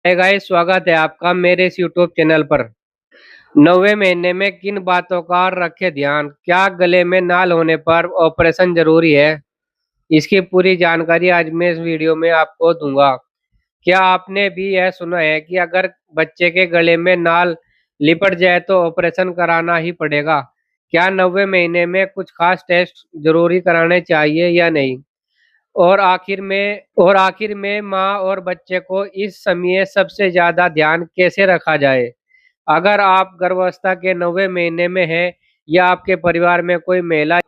Hi guys, स्वागत है आपका मेरे इस यूट्यूब चैनल पर। 9वें महीने में किन बातों का रखें ध्यान? क्या गले में नाल होने पर ऑपरेशन जरूरी है? इसकी पूरी जानकारी आज मैं इस वीडियो में आपको दूंगा। क्या आपने भी यह सुना है कि अगर बच्चे के गले में नाल लिपट जाए तो ऑपरेशन कराना ही पड़ेगा? क्या 90वें महीने में कुछ खास टेस्ट जरूरी कराने चाहिए या नहीं? और आखिर में माँ और बच्चे को इस समय सबसे ज्यादा ध्यान कैसे रखा जाए? अगर आप गर्भावस्था के 90वें महीने में हैं या आपके परिवार में कोई महिला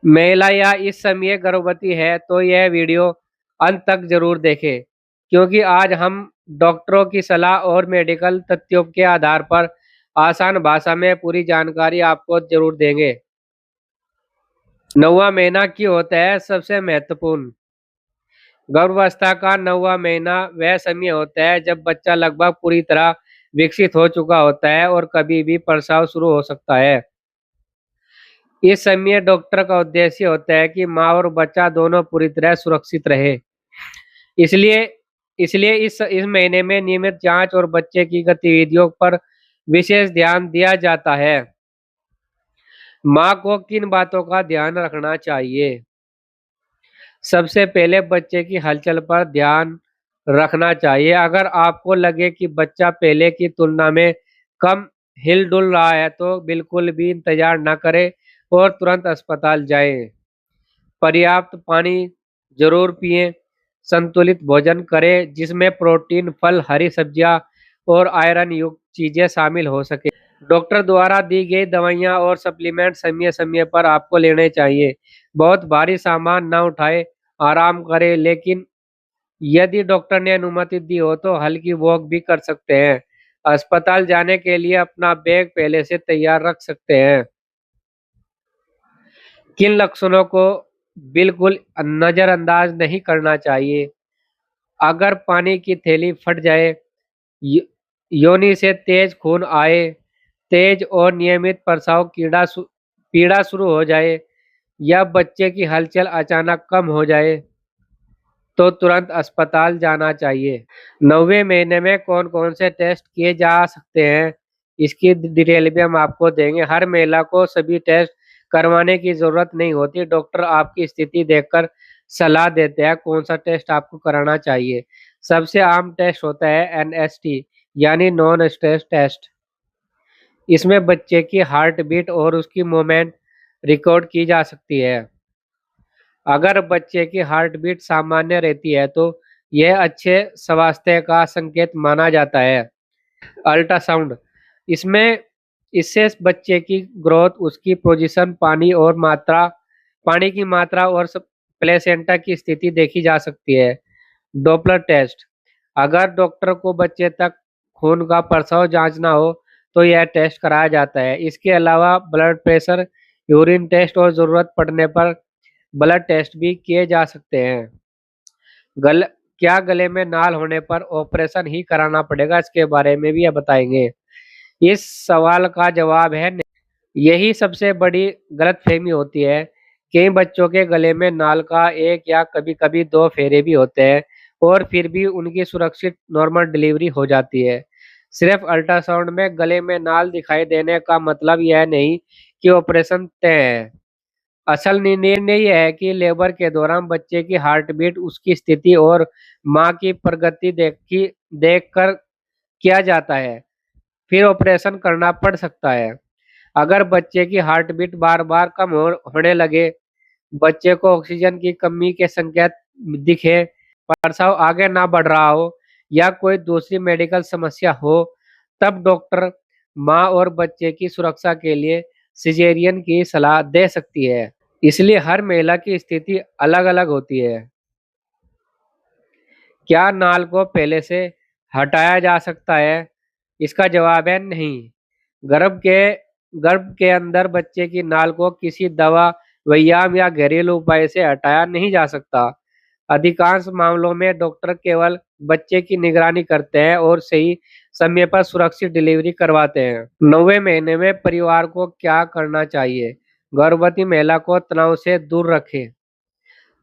महिला या इस समय गर्भवती है तो यह वीडियो अंत तक जरूर देखें, क्योंकि आज हम डॉक्टरों की सलाह और मेडिकल तथ्यों के आधार पर आसान भाषा में पूरी जानकारी आपको जरूर देंगे। 9वां महीना क्यों होता है सबसे महत्वपूर्ण? गर्भावस्था का 9वां महीना वह समय होता है जब बच्चा लगभग पूरी तरह विकसित हो चुका होता है और कभी भी प्रसव शुरू हो सकता है। इस समय डॉक्टर का उद्देश्य होता है कि माँ और बच्चा दोनों पूरी तरह सुरक्षित रहे। इसलिए इसलिए इस महीने में नियमित जांच और बच्चे की गतिविधियों पर विशेष ध्यान दिया जाता है। माँ को किन बातों का ध्यान रखना चाहिए? सबसे पहले बच्चे की हलचल पर ध्यान रखना चाहिए। अगर आपको लगे कि बच्चा पहले की तुलना में कम हिल-डुल रहा है तो बिल्कुल भी इंतजार न करें और तुरंत अस्पताल जाएं। पर्याप्त पानी जरूर पिएं। संतुलित भोजन करें जिसमें प्रोटीन, फल, हरी सब्जियां और आयरन युक्त चीजें शामिल हो सके। डॉक्टर द्वारा दी गई दवाइयाँ और सप्लीमेंट समय समय पर आपको लेने चाहिए। बहुत भारी सामान न उठाएं, आराम करें, लेकिन यदि डॉक्टर ने अनुमति दी हो तो हल्की वॉक भी कर सकते हैं। अस्पताल जाने के लिए अपना बैग पहले से तैयार रख सकते हैं। किन लक्षणों को बिल्कुल नजरअंदाज नहीं करना चाहिए? अगर पानी की थैली फट जाए, यो- योनि से तेज खून आए, तेज और नियमित प्रसाव पीड़ा शुरू हो जाए या बच्चे की हलचल अचानक कम हो जाए तो तुरंत अस्पताल जाना चाहिए। 9वें महीने में कौन कौन से टेस्ट किए जा सकते हैं, इसकी डिटेल भी हम आपको देंगे। हर महिला को सभी टेस्ट करवाने की जरूरत नहीं होती। डॉक्टर आपकी स्थिति देखकर सलाह देते हैं कौन सा टेस्ट आपको कराना चाहिए। सबसे आम टेस्ट होता है एनएसटी, यानी नॉन स्ट्रेस टेस्ट। इसमें बच्चे की हार्ट बीट और उसकी मूवमेंट रिकॉर्ड की जा सकती है। अगर बच्चे की हार्ट बीट सामान्य रहती है तो यह अच्छे स्वास्थ्य का संकेत माना जाता है। अल्ट्रासाउंड, इसमें इससे बच्चे की ग्रोथ, उसकी पोजीशन, पानी की मात्रा और प्लेसेंटा की स्थिति देखी जा सकती है। डॉपलर टेस्ट, अगर डॉक्टर को बच्चे तक खून का प्रसाव जांचना हो तो यह टेस्ट कराया जाता है। इसके अलावा ब्लड प्रेशर, यूरिन टेस्ट और जरूरत पड़ने पर ब्लड टेस्ट भी किए जा सकते हैं। गल क्या गले में नाल होने पर ऑपरेशन ही कराना पड़ेगा? इसके बारे में भी ये बताएंगे। इस सवाल का जवाब है नहीं। यही सबसे बड़ी गलतफहमी होती है। कई बच्चों के गले में नाल का एक या कभी-कभी दो फेरे भी होते हैं और फिर भी उनकी सुरक्षित नॉर्मल डिलीवरी हो जाती है। सिर्फ अल्ट्रासाउंड में गले में नाल दिखाई देने का मतलब यह नहीं कि ऑपरेशन तय है। असल निर्णय यह है कि लेबर के दौरान बच्चे की हार्ट बीट, उसकी स्थिति और माँ की प्रगति देखकर किया जाता है। फिर ऑपरेशन करना पड़ सकता है। अगर बच्चे की हार्ट बीट बार-बार कम होने लगे, बच्चे को ऑक्सीजन की कमी के संकेत दिखे, प्रसव आगे ना बढ़ रहा हो या कोई दूसरी मेडिकल समस्या हो, तब डॉक्टर माँ और बच्चे की सुरक्षा के लिए सिजेरियन की सलाह दे सकती है। इसलिए हर महिला की स्थिति अलग-अलग होती है। क्या नाल को पहले से हटाया जा सकता है? इसका जवाब है नहीं। गर्भ के गर्भ के अंदर बच्चे की नाल को किसी दवा, व्यायाम या घरेलू उपाय से हटाया नहीं जा सकता। अधिकांश मामलों में डॉक्टर केवल बच्चे की निगरानी करते हैं और सही समय पर सुरक्षित डिलीवरी करवाते हैं। 9वें महीने में परिवार को क्या करना चाहिए? गर्भवती महिला को तनाव से दूर रखें।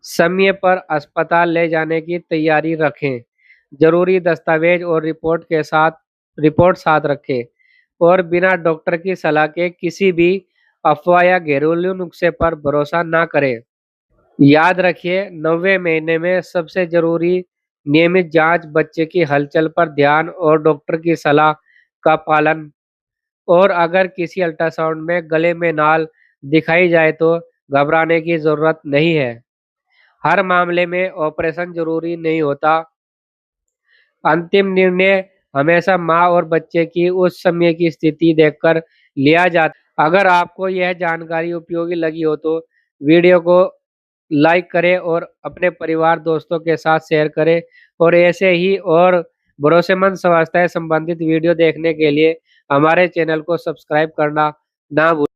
समय पर अस्पताल ले जाने की तैयारी रखें। जरूरी दस्तावेज और रिपोर्ट साथ रखें और बिना डॉक्टर की सलाह के किसी भी अफवाह या घरेलू नुस्खे पर भरोसा ना करें। याद रखिए, 90 महीने में सबसे जरूरी नियमित जांच, बच्चे की हलचल पर ध्यान और डॉक्टर की सलाह का पालन। और अगर किसी अल्ट्रासाउंड में गले में नाल दिखाई जाए तो घबराने की जरूरत नहीं है। हर मामले में ऑपरेशन जरूरी नहीं होता। अंतिम निर्णय हमेशा माँ और बच्चे की उस समय की स्थिति देखकर लिया जाता है। अगर आपको यह जानकारी उपयोगी लगी हो तो वीडियो को लाइक करें और अपने परिवार दोस्तों के साथ शेयर करें। और ऐसे ही और भरोसेमंद स्वास्थ्य संबंधित वीडियो देखने के लिए हमारे चैनल को सब्सक्राइब करना ना भूलें।